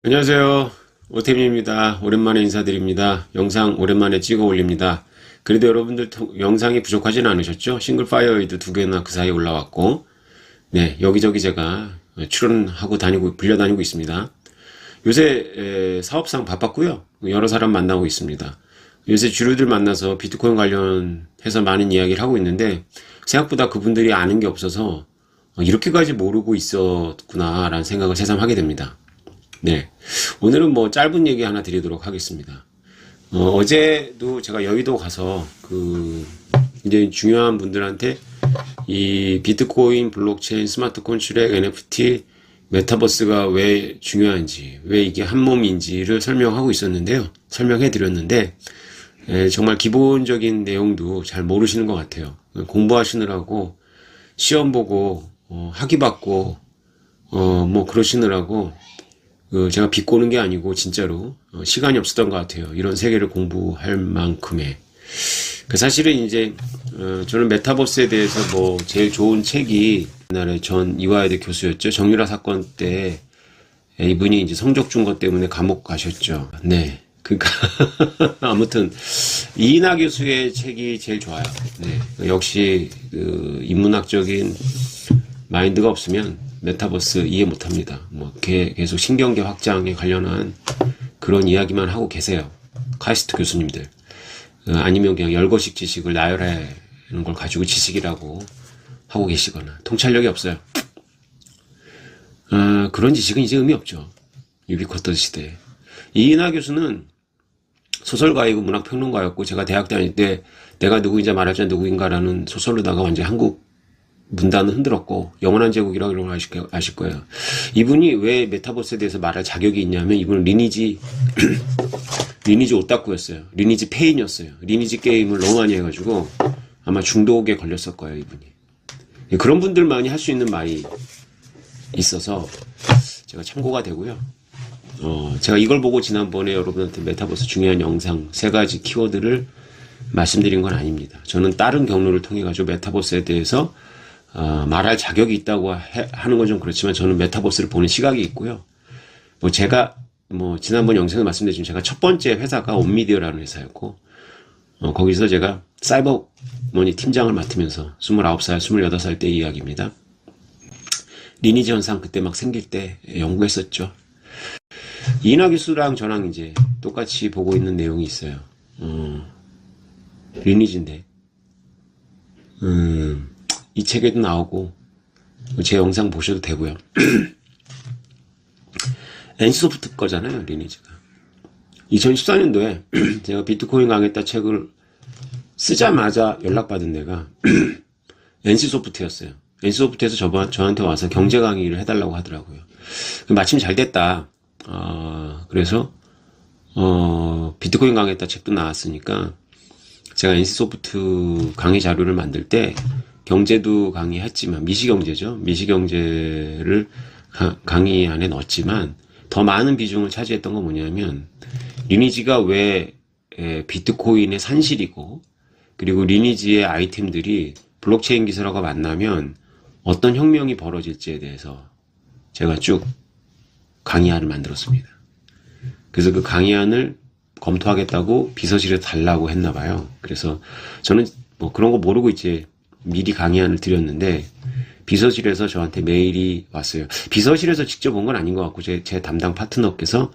안녕하세요. 오태민입니다. 오랜만에 인사드립니다. 영상 오랜만에 찍어 올립니다. 그래도 여러분들 영상이 부족하진 않으셨죠? 싱글파이어에도 2개나 그 사이에 올라왔고, 네, 여기저기 제가 출연하고 불려다니고 있습니다. 요새 사업상 바빴고요. 여러 사람 만나고 있습니다. 요새 주류들 만나서 비트코인 관련해서 많은 이야기를 하고 있는데, 생각보다 그분들이 아는 게 없어서 이렇게까지 모르고 있었구나라는 생각을 새삼 하게 됩니다. 네. 오늘은 뭐 짧은 얘기 하나 드리도록 하겠습니다. 어제도 제가 여의도 가서 이제 중요한 분들한테 이 비트코인, 블록체인, 스마트콘 출액, NFT, 메타버스가 왜 중요한지, 왜 이게 한 몸인지를 설명하고 있었는데요. 설명해 드렸는데, 정말 기본적인 내용도 잘 모르시는 것 같아요. 공부하시느라고, 시험 보고, 학위 받고, 뭐 그러시느라고, 제가 비꼬는 게 아니고 진짜로 시간이 없었던 것 같아요. 이런 세계를 공부할 만큼의. 사실은 이제 저는 메타버스에 대해서 뭐 제일 좋은 책이 옛날에 전 이화여대 교수였죠. 정유라 사건 때 이분이 이제 성적 준 것 때문에 감옥 가셨죠. 네. 그러니까 아무튼 이인하 교수의 책이 제일 좋아요. 네. 역시 인문학적인 마인드가 없으면 메타버스 이해 못합니다. 뭐 계속 신경계 확장에 관련한 그런 이야기만 하고 계세요. 카이스트 교수님들. 아니면 그냥 열거식 지식을 나열하는 걸 가지고 지식이라고 하고 계시거나 통찰력이 없어요. 그런 지식은 이제 의미 없죠. 유비쿼터 시대에. 이인하 교수는 소설가이고 문학평론가였고, 제가 대학 다닐 때 내가 누구인지 말하자 누구인가라는 소설로다가 완전 한국 문단을 흔들었고, 영원한 제국이라고 이런 걸 아실 거예요. 이분이 왜 메타버스에 대해서 말할 자격이 있냐면, 이분은 리니지 오타쿠였어요. 리니지 페인이었어요. 리니지 게임을 너무 많이 해가지고 아마 중독에 걸렸을 거예요, 이분이. 그런 분들만이 할 수 있는 말이 있어서 제가 참고가 되고요. 제가 이걸 보고 지난번에 여러분한테 메타버스 중요한 영상 3가지 키워드를 말씀드린 건 아닙니다. 저는 다른 경로를 통해 가지고 메타버스에 대해서 말할 자격이 있다고 하는 건 좀 그렇지만, 저는 메타버스를 보는 시각이 있고요. 제가 지난번 영상에 말씀드렸지만, 제가 첫 번째 회사가 온미디어라는 회사였고, 거기서 제가 사이버머니 팀장을 맡으면서 29살, 28살 때 이야기입니다. 리니지 현상 그때 막 생길 때 연구했었죠. 이인하 교수랑 저랑 이제 똑같이 보고 있는 내용이 있어요. 리니지인데, 이 책에도 나오고 제 영상 보셔도 되고요. NC소프트 거잖아요, 리니지가. 2014년도에 제가 비트코인 강했다 책을 쓰자마자 연락받은 데가 NC소프트였어요. NC소프트에서 저한테 와서 경제 강의를 해달라고 하더라고요. 마침 잘 됐다. 그래서 비트코인 강했다 책도 나왔으니까 제가 NC소프트 강의 자료를 만들 때 경제도 강의했지만, 미시경제죠. 미시경제를 강의 안에 넣었지만, 더 많은 비중을 차지했던 건 뭐냐면, 리니지가 왜 비트코인의 산실이고, 그리고 리니지의 아이템들이 블록체인 기술하고 만나면 어떤 혁명이 벌어질지에 대해서 제가 쭉 강의안을 만들었습니다. 그래서 그 강의안을 검토하겠다고 비서실에 달라고 했나 봐요. 그래서 저는 그런 거 모르고 이제 미리 강의안을 드렸는데, 비서실에서 저한테 메일이 왔어요. 비서실에서 직접 온 건 아닌 것 같고, 제 담당 파트너께서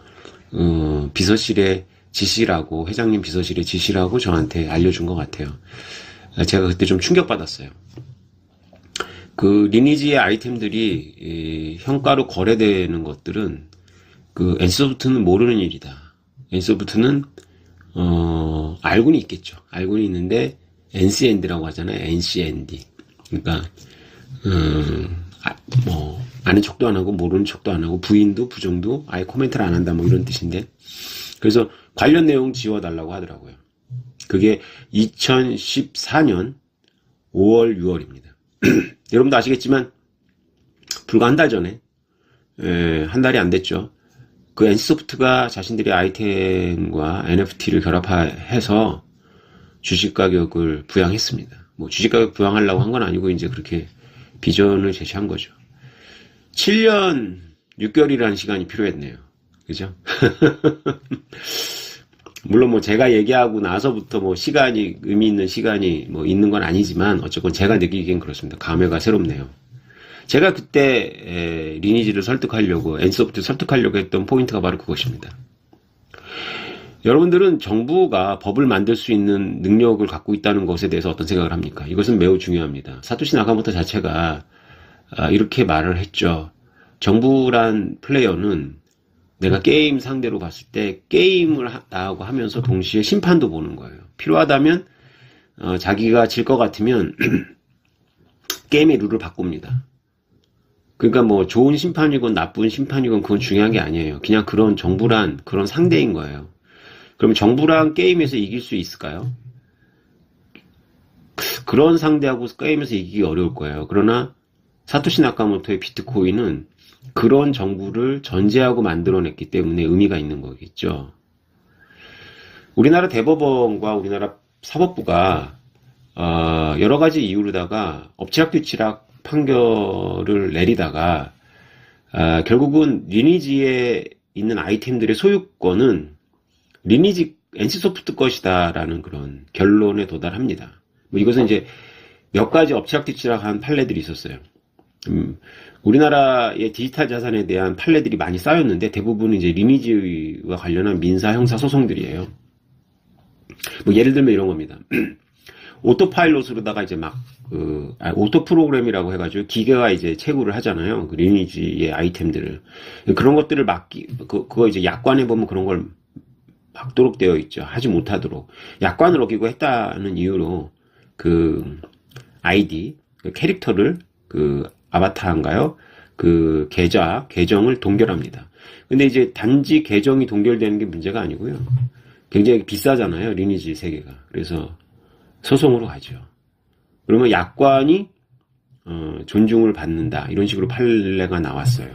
비서실의 지시라고, 회장님 비서실의 지시라고 저한테 알려준 것 같아요. 제가 그때 좀 충격받았어요. 리니지의 아이템들이 현가로 거래되는 것들은 NC소프트는 모르는 일이다. NC소프트는 알고는 있겠죠. 알고는 있는데 NCND라고 하잖아요. NCND. 그러니까 아는 척도 안 하고 모르는 척도 안 하고, 부인도 부정도 아예 코멘트를 안 한다, 이런 뜻인데, 그래서 관련 내용 지워달라고 하더라고요. 그게 2014년 5월 6월입니다 여러분도 아시겠지만 불과 한 달 전에, 한 달이 안 됐죠. NC소프트가 자신들의 아이템과 NFT를 결합해서 주식 가격을 부양했습니다. 주식 가격 부양하려고 한 건 아니고, 이제 그렇게 비전을 제시한 거죠. 7년 6개월이라는 시간이 필요했네요. 그죠? 물론 뭐 제가 얘기하고 나서부터 뭐 시간이, 의미 있는 시간이 뭐 있는 건 아니지만, 어쨌건 제가 느끼기엔 그렇습니다. 감회가 새롭네요. 제가 그때 리니지를 설득하려고, 엔소프트 설득하려고 했던 포인트가 바로 그것입니다. 여러분들은 정부가 법을 만들 수 있는 능력을 갖고 있다는 것에 대해서 어떤 생각을 합니까? 이것은 매우 중요합니다. 사토시 나카모토 자체가 이렇게 말을 했죠. 정부란 플레이어는 내가 게임 상대로 봤을 때 게임을 나하고 하면서 동시에 심판도 보는 거예요. 필요하다면 자기가 질 것 같으면 게임의 룰을 바꿉니다. 그러니까 뭐 좋은 심판이건 나쁜 심판이건 그건 중요한 게 아니에요. 그냥 그런 정부란 그런 상대인 거예요. 그럼 정부랑 게임에서 이길 수 있을까요? 그런 상대하고 게임에서 이기기 어려울 거예요. 그러나 사토시 나카모토의 비트코인은 그런 정부를 전제하고 만들어냈기 때문에 의미가 있는 거겠죠. 우리나라 대법원과 우리나라 사법부가 여러 가지 이유로다가 엎치락뒤치락 판결을 내리다가 결국은 리니지에 있는 아이템들의 소유권은 리니지 NC소프트 것이다라는 그런 결론에 도달합니다. 뭐 이것은 이제 몇 가지 엎치락뒤치락한 판례들이 있었어요. 우리나라의 디지털 자산에 대한 판례들이 많이 쌓였는데 대부분은 이제 리니지와 관련한 민사, 형사 소송들이에요. 뭐 예를 들면 이런 겁니다. 오토파일럿으로다가 이제 막 오토 프로그램이라고 해가지고 기계가 이제 채굴을 하잖아요. 그 리니지의 아이템들을. 그런 것들을 그거 이제 약관에 보면 그런 걸 막도록 되어 있죠. 하지 못하도록. 약관을 어기고 했다는 이유로 그 아이디, 그 캐릭터를 아바타인가요? 그 계정을 동결합니다. 근데 이제 단지 계정이 동결되는 게 문제가 아니고요. 굉장히 비싸잖아요. 리니지 세계가. 그래서 소송으로 가죠. 그러면 약관이 존중을 받는다. 이런 식으로 판례가 나왔어요.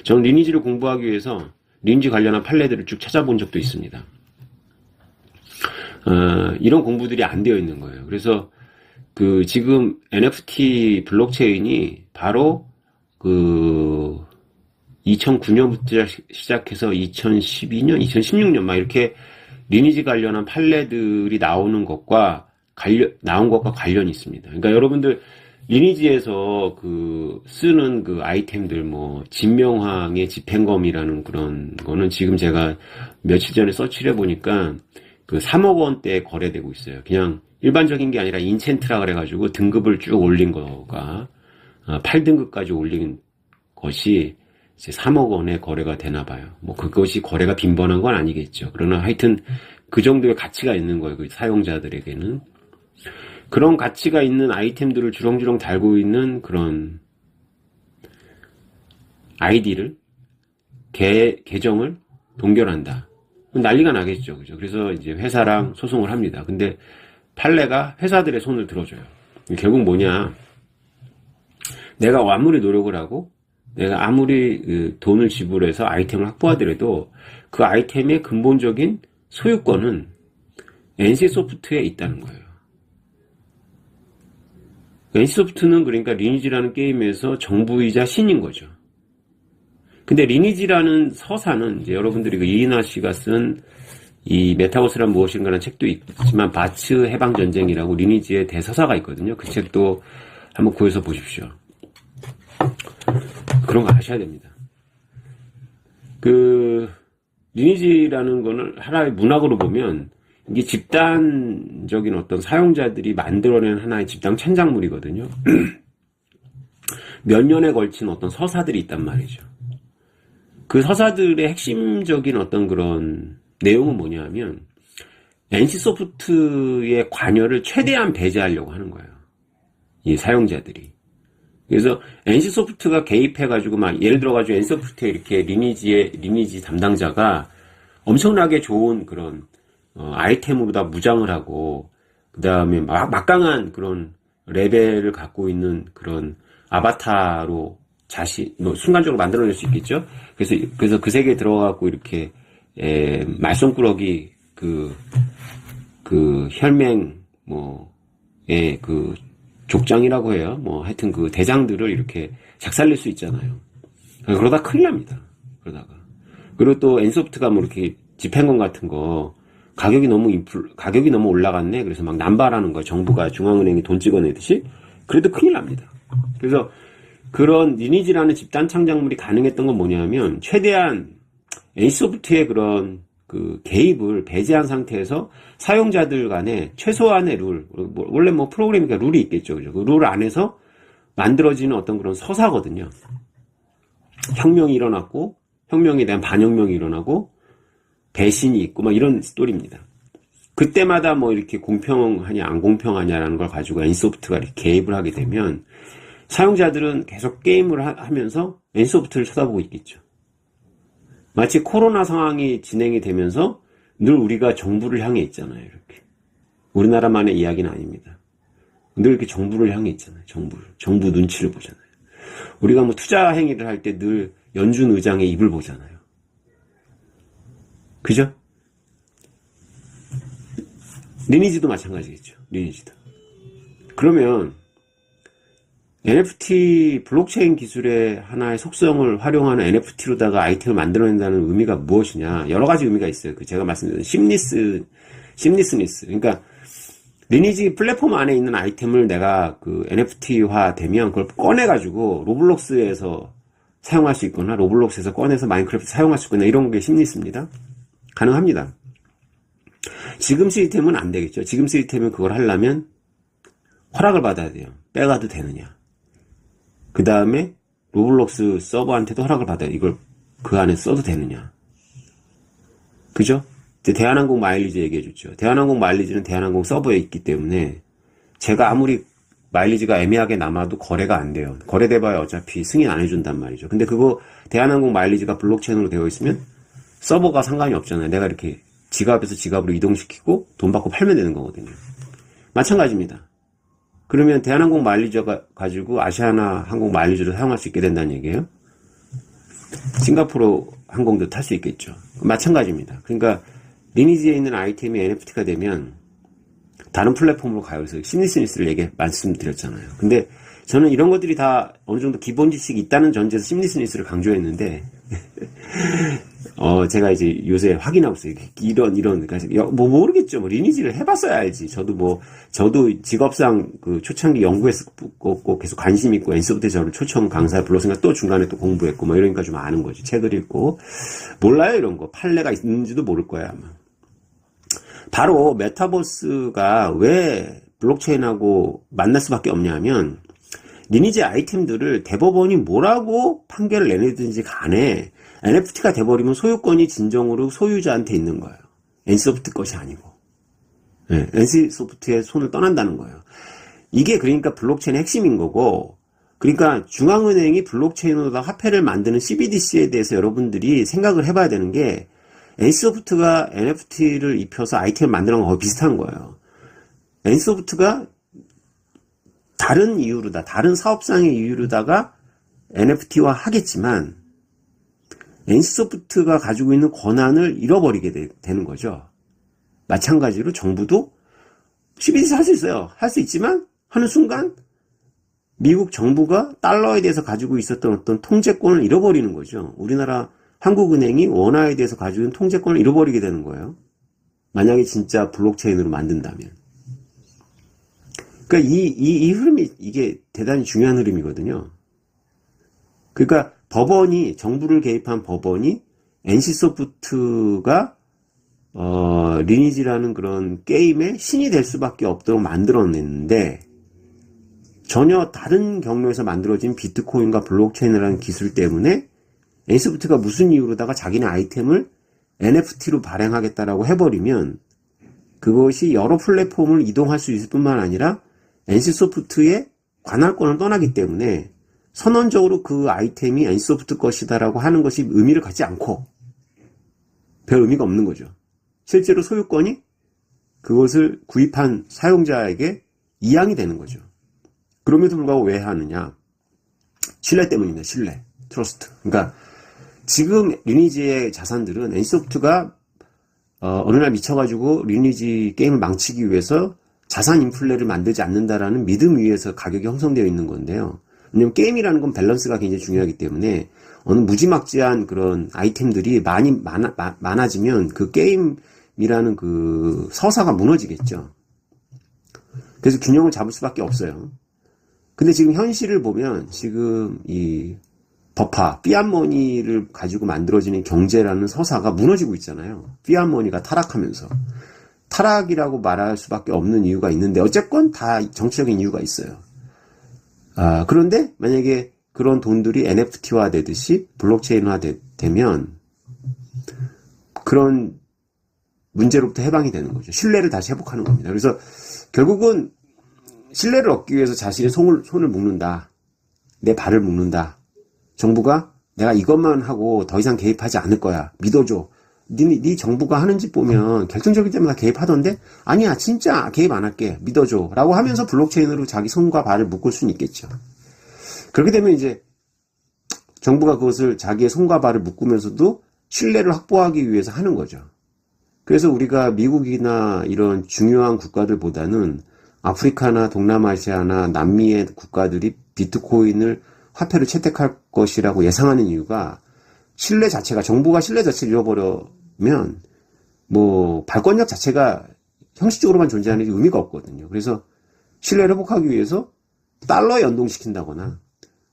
저는 리니지를 공부하기 위해서 리니지 관련한 판례들을 쭉 찾아본 적도 있습니다. 이런 공부들이 안 되어 있는 거예요. 그래서 지금 NFT 블록체인이 바로 2009년부터 시작해서 2012년, 2016년 막 이렇게 리니지 관련한 판례들이 나온 것과 관련이 있습니다. 그러니까 여러분들 리니지에서 쓰는 아이템들 진명황의 집행검이라는 그런 거는 지금 제가 며칠 전에 서치를 해보니까 3억 원대에 거래되고 있어요. 그냥 일반적인 게 아니라 인챈트라 그래가지고 등급을 쭉 올린 거가 8등급까지 올린 것이 이제 3억 원에 거래가 되나 봐요. 그것이 거래가 빈번한 건 아니겠죠. 그러나 하여튼 그 정도의 가치가 있는 거예요. 그 사용자들에게는. 그런 가치가 있는 아이템들을 주렁주렁 달고 있는 그런 아이디를, 계정을 동결한다. 난리가 나겠죠. 그죠? 그래서 이제 회사랑 소송을 합니다. 근데 판례가 회사들의 손을 들어줘요. 결국 뭐냐. 내가 아무리 노력을 하고, 내가 아무리 돈을 지불해서 아이템을 확보하더라도 그 아이템의 근본적인 소유권은 NC소프트에 있다는 거예요. NC소프트는 그러니까 리니지라는 게임에서 정부이자 신인 거죠. 근데 리니지라는 서사는 이제 여러분들이 이이나 씨가 쓴 이 메타버스란 무엇인가라는 책도 있지만 바츠 해방전쟁이라고 리니지의 대서사가 있거든요. 그 책도 한번 구해서 보십시오. 그런 거 아셔야 됩니다. 리니지라는 거는 하나의 문학으로 보면 이게 집단적인 어떤 사용자들이 만들어낸 하나의 집단 창작물이거든요. 몇 년에 걸친 어떤 서사들이 있단 말이죠. 그 서사들의 핵심적인 어떤 그런 내용은 뭐냐면 NC소프트의 관여를 최대한 배제하려고 하는 거예요. 이 사용자들이. 그래서 NC소프트가 개입해가지고 예를 들어가지고 NC소프트에 이렇게 리니지 담당자가 엄청나게 좋은 그런 아이템으로 다 무장을 하고 그 다음에 막강한 그런 레벨을 갖고 있는 그런 아바타로 순간적으로 만들어낼 수 있겠죠. 그래서 그 세계에 들어가고 이렇게 말썽꾸러기 혈맹 족장이라고 해요. 하여튼 대장들을 이렇게 작살낼 수 있잖아요. 그러다 큰일 납니다. 그러다가 그리고 또 엔소프트가 뭐 이렇게 집행권 같은 거 가격이 너무 올라갔네. 그래서 막 남발하는 거야. 정부가 중앙은행이 돈 찍어내듯이. 그래도 큰일 납니다. 그래서 그런 리니지라는 집단 창작물이 가능했던 건 뭐냐면 최대한 NC소프트의 그런 그 개입을 배제한 상태에서 사용자들 간에 최소한의 룰, 원래 뭐 프로그래밍이니까 룰이 있겠죠. 그죠? 그 룰 안에서 만들어지는 어떤 그런 서사거든요. 혁명이 일어났고, 혁명에 대한 반혁명이 일어나고, 배신이 있고, 막 이런 스토리입니다. 그때마다 뭐 이렇게 공평하냐, 안 공평하냐라는 걸 가지고 NC소프트가 이렇게 개입을 하게 되면, 사용자들은 계속 게임을 하면서 NC소프트를 쳐다보고 있겠죠. 마치 코로나 상황이 진행이 되면서 늘 우리가 정부를 향해 있잖아요, 이렇게. 우리나라만의 이야기는 아닙니다. 늘 이렇게 정부를 향해 있잖아요, 정부 눈치를 보잖아요. 우리가 뭐 투자 행위를 할 때 늘 연준 의장의 입을 보잖아요. 그죠? 리니지도 마찬가지겠죠, 리니지도. 그러면 NFT 블록체인 기술의 하나의 속성을 활용하는 NFT로다가 아이템을 만들어낸다는 의미가 무엇이냐? 여러 가지 의미가 있어요. 제가 말씀드린 심리스니스. 그러니까 리니지 플랫폼 안에 있는 아이템을 내가 그 NFT화 되면 그걸 꺼내가지고 로블록스에서 사용할 수 있거나 로블록스에서 꺼내서 마인크래프트 사용할 수 있거나 이런 게 심리스입니다. 가능합니다. 지금 시스템은 안 되겠죠. 지금 시스템은 그걸 하려면 허락을 받아야 돼요. 빼가도 되느냐. 그 다음에 로블록스 서버한테도 허락을 받아요. 이걸 그 안에 써도 되느냐. 그죠? 대한항공 마일리지 얘기해줬죠. 대한항공 마일리지는 대한항공 서버에 있기 때문에 제가 아무리 마일리지가 애매하게 남아도 거래가 안 돼요. 거래돼봐야 어차피 승인 안 해준단 말이죠. 근데 그거 대한항공 마일리지가 블록체인으로 되어 있으면 서버가 상관이 없잖아요. 내가 이렇게 지갑에서 지갑으로 이동시키고 돈 받고 팔면 되는 거거든요. 마찬가지입니다. 그러면 대한항공 마일리지가 가지고 아시아나 항공 마일리지를 사용할 수 있게 된다는 얘기예요. 싱가포르 항공도 탈 수 있겠죠. 마찬가지입니다. 그러니까 리니지에 있는 아이템이 NFT가 되면 다른 플랫폼으로 가요. 그래서 심리스니스를 말씀드렸잖아요. 근데 저는 이런 것들이 다 어느 정도 기본 지식이 있다는 전제에서 심리스니스를 강조했는데 제가 이제 요새 확인하고 있어요. 그러니까 뭐 모르겠죠. 뭐 리니지를 해봤어야 알지. 저도 직업상 그 초창기 연구했었고 계속 관심 있고 NC소프트에 저를 초청 강사에 불렀으니까 또 중간에 또 공부했고 뭐 이러니까 좀 아는 거지. 책을 읽고 몰라요 이런 거. 판례가 있는지도 모를 거야 아마. 바로 메타버스가 왜 블록체인하고 만날 수밖에 없냐면 리니지 아이템들을 대법원이 뭐라고 판결을 내내든지 간에 NFT가 돼버리면 소유권이 진정으로 소유자한테 있는 거예요. NC소프트 것이 아니고. 네, NC소프트의 손을 떠난다는 거예요. 이게 그러니까 블록체인의 핵심인 거고, 그러니까 중앙은행이 블록체인으로다 화폐를 만드는 CBDC에 대해서 여러분들이 생각을 해봐야 되는 게 NC소프트가 NFT를 입혀서 아이템을 만드는 거와 비슷한 거예요. NC소프트가 다른 이유로다, 다른 사업상의 이유로다가 NFT화 하겠지만 NC소프트가 가지고 있는 권한을 잃어버리게 되는 거죠. 마찬가지로 정부도 CBDC 할 수 있어요. 할 수 있지만 하는 순간 미국 정부가 달러에 대해서 가지고 있었던 어떤 통제권을 잃어버리는 거죠. 우리나라 한국은행이 원화에 대해서 가지고 있는 통제권을 잃어버리게 되는 거예요. 만약에 진짜 블록체인으로 만든다면. 그러니까 이 흐름이 이게 대단히 중요한 흐름이거든요. 그러니까 정부를 개입한 법원이 NC소프트가 리니지라는 그런 게임의 신이 될 수밖에 없도록 만들어냈는데 전혀 다른 경로에서 만들어진 비트코인과 블록체인이라는 기술 때문에 NC소프트가 무슨 이유로다가 자기네 아이템을 NFT로 발행하겠다라고 해버리면 그것이 여러 플랫폼을 이동할 수 있을 뿐만 아니라 NC소프트의 관할권을 떠나기 때문에 선언적으로 그 아이템이 NC소프트 것이다라고 하는 것이 의미를 갖지 않고 별 의미가 없는 거죠. 실제로 소유권이 그것을 구입한 사용자에게 이양이 되는 거죠. 그럼에도 불구하고 왜 하느냐? 신뢰 때문입니다. 신뢰, 트러스트. 그러니까 지금 리니지의 자산들은 NC소프트가 어느 날 미쳐가지고 리니지 게임을 망치기 위해서 자산 인플레를 만들지 않는다라는 믿음 위에서 가격이 형성되어 있는 건데요. 왜냐면 게임이라는 건 밸런스가 굉장히 중요하기 때문에 어느 무지막지한 그런 아이템들이 많아지면 그 게임이라는 그 서사가 무너지겠죠. 그래서 균형을 잡을 수밖에 없어요. 근데 지금 현실을 보면 지금 이 버파, 피앗머니를 가지고 만들어지는 경제라는 서사가 무너지고 있잖아요. 피앗머니가 타락하면서. 타락이라고 말할 수밖에 없는 이유가 있는데 어쨌건 다 정치적인 이유가 있어요. 그런데 만약에 그런 돈들이 NFT화 되듯이 블록체인화 되면 그런 문제로부터 해방이 되는 거죠. 신뢰를 다시 회복하는 겁니다. 그래서 결국은 신뢰를 얻기 위해서 자신의 손을 묶는다. 내 발을 묶는다. 정부가 내가 이것만 하고 더 이상 개입하지 않을 거야. 믿어줘. 네 정부가 하는 짓 보면 결정적일 때마다 개입하던데 아니야 진짜 개입 안 할게. 믿어줘. 라고 하면서 블록체인으로 자기 손과 발을 묶을 수는 있겠죠. 그렇게 되면 이제 정부가 그것을 자기의 손과 발을 묶으면서도 신뢰를 확보하기 위해서 하는 거죠. 그래서 우리가 미국이나 이런 중요한 국가들보다는 아프리카나 동남아시아나 남미의 국가들이 비트코인을 화폐로 채택할 것이라고 예상하는 이유가 신뢰 자체가 정부가 신뢰 자체를 잃어버리면 뭐 발권력 자체가 형식적으로만 존재하는 의미가 없거든요. 그래서 신뢰를 회복하기 위해서 달러에 연동시킨다거나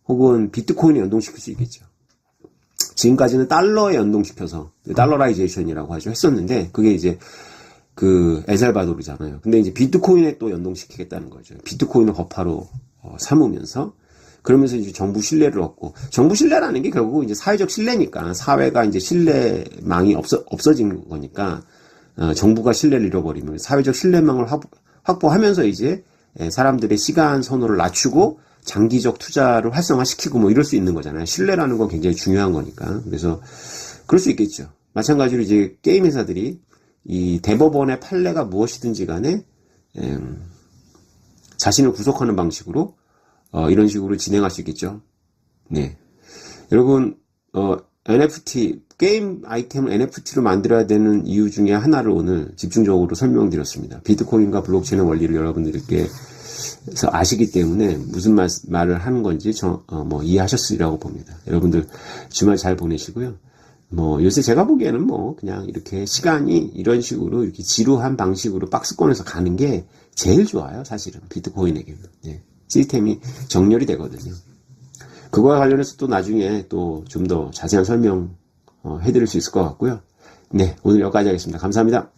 혹은 비트코인에 연동시킬 수 있겠죠. 지금까지는 달러에 연동시켜서 달러라이제이션이라고 하죠. 했었는데 그게 이제 그 엘살바도르잖아요. 근데 이제 비트코인에 또 연동시키겠다는 거죠. 비트코인을 거파로 삼으면서 그러면서 이제 정부 신뢰를 얻고 정부 신뢰라는 게 결국 이제 사회적 신뢰니까 사회가 이제 신뢰망이 없어진 거니까 정부가 신뢰를 잃어버리면 사회적 신뢰망을 확보하면서 이제 사람들의 시간 선호를 낮추고 장기적 투자를 활성화시키고 뭐 이럴 수 있는 거잖아요. 신뢰라는 건 굉장히 중요한 거니까. 그래서 그럴 수 있겠죠. 마찬가지로 이제 게임 회사들이 이 대법원의 판례가 무엇이든지 간에 자신을 구속하는 방식으로 이런 식으로 진행할 수 있겠죠. 네. 여러분, NFT, 게임 아이템을 NFT로 만들어야 되는 이유 중에 하나를 오늘 집중적으로 설명드렸습니다. 비트코인과 블록체인의 원리를 여러분들께 아시기 때문에 무슨 말을 하는 건지 뭐 이해하셨으리라고 봅니다. 여러분들 주말 잘 보내시고요. 뭐 요새 제가 보기에는 뭐 그냥 이렇게 시간이 이런 식으로 이렇게 지루한 방식으로 박스권에서 가는 게 제일 좋아요. 사실은 비트코인에게는. 네. 시스템이 정렬이 되거든요. 그거와 관련해서 또 나중에 또 좀 더 자세한 설명 해드릴 수 있을 것 같고요. 네, 오늘 여기까지 하겠습니다. 감사합니다.